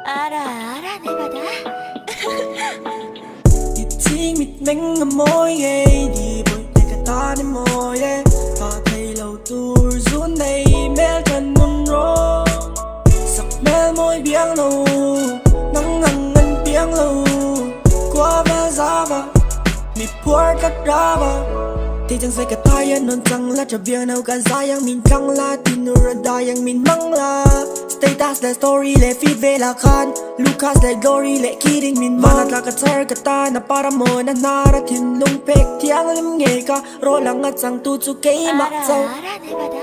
알아 내가 다 Thiên mịt nắng ngầm môi ghê đi bồi tay cả ta đến môi ghê và thầy lâu tour rốn này mẹ chân nôn rô sắc mẹ môi biếng lâu nắng ngăn ngăn biếng lâu qua bé giá bà mịt phua cắt ra bà thì chẳng say cả ta yên nôn chẳng là cho biếng nào cả giá yang mình chẳng là tin nụ ra đa yang mình măng là status là story le feed về là khan Lucas le glory le kidding mình mà là cả tsar cả ta na para mo na nara tin lung pek tiang lim nghe ka ro lang at sang tu chu kay ma châu 알아 내가 다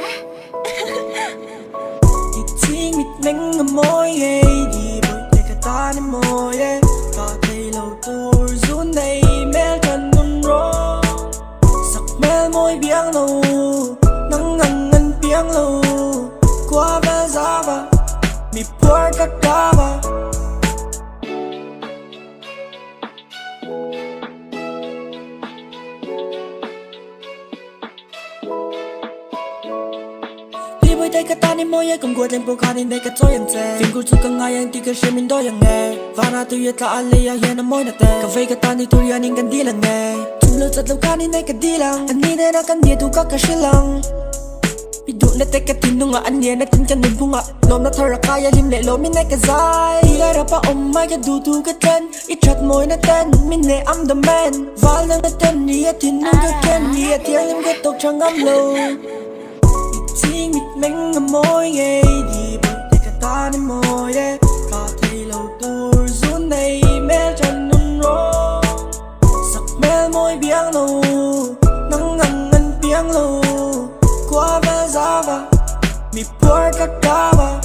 thì thiên mịt nắng ngầm môi ghê đi bồi tay cả ta đến môi ghê và thầy lâu tour rốn này mẹ chân nôn rô sắc mẹ môi biếng lâu nắng ngăn ngăn biếng lâu qua bé giá bà mi phua cắt ra bà với tay cả ta nên môi ấy cùng qua tempo khá nên đây cả cho yang xe phim của chú càng ngày yang tiga xem mình đôi yang nghe và na tu ya ta ali ya hiền môi na te cà phê cả ta ni tu ya nên cần đi lần nghe chúng lưu chặt lâu khá nên đây cả đi lăng anh đi đây na cần đi tu các cả xe lăng bị đụng na te cả tin nung à anh đi na tin chân mình phung à lom na thở ra kaya lim lệ lom mình này cả dài đi ra pa om mai cả du tu cả tên ít chặt môi na tên mình này I'm the man val na tên ni tin nung cả ken ni tiếng lim cái tóc trắng ngắm lâu Thiên mịt nắng ngầm môi ghê đi bồi tay cả ta đến môi ghê và thầy lâu tour rốn này mẹ chân nôn rô sắc mẹ môi biếng lâu nắng ngăn ngăn biếng lâu qua bé giá bà mi phua cắt ra bà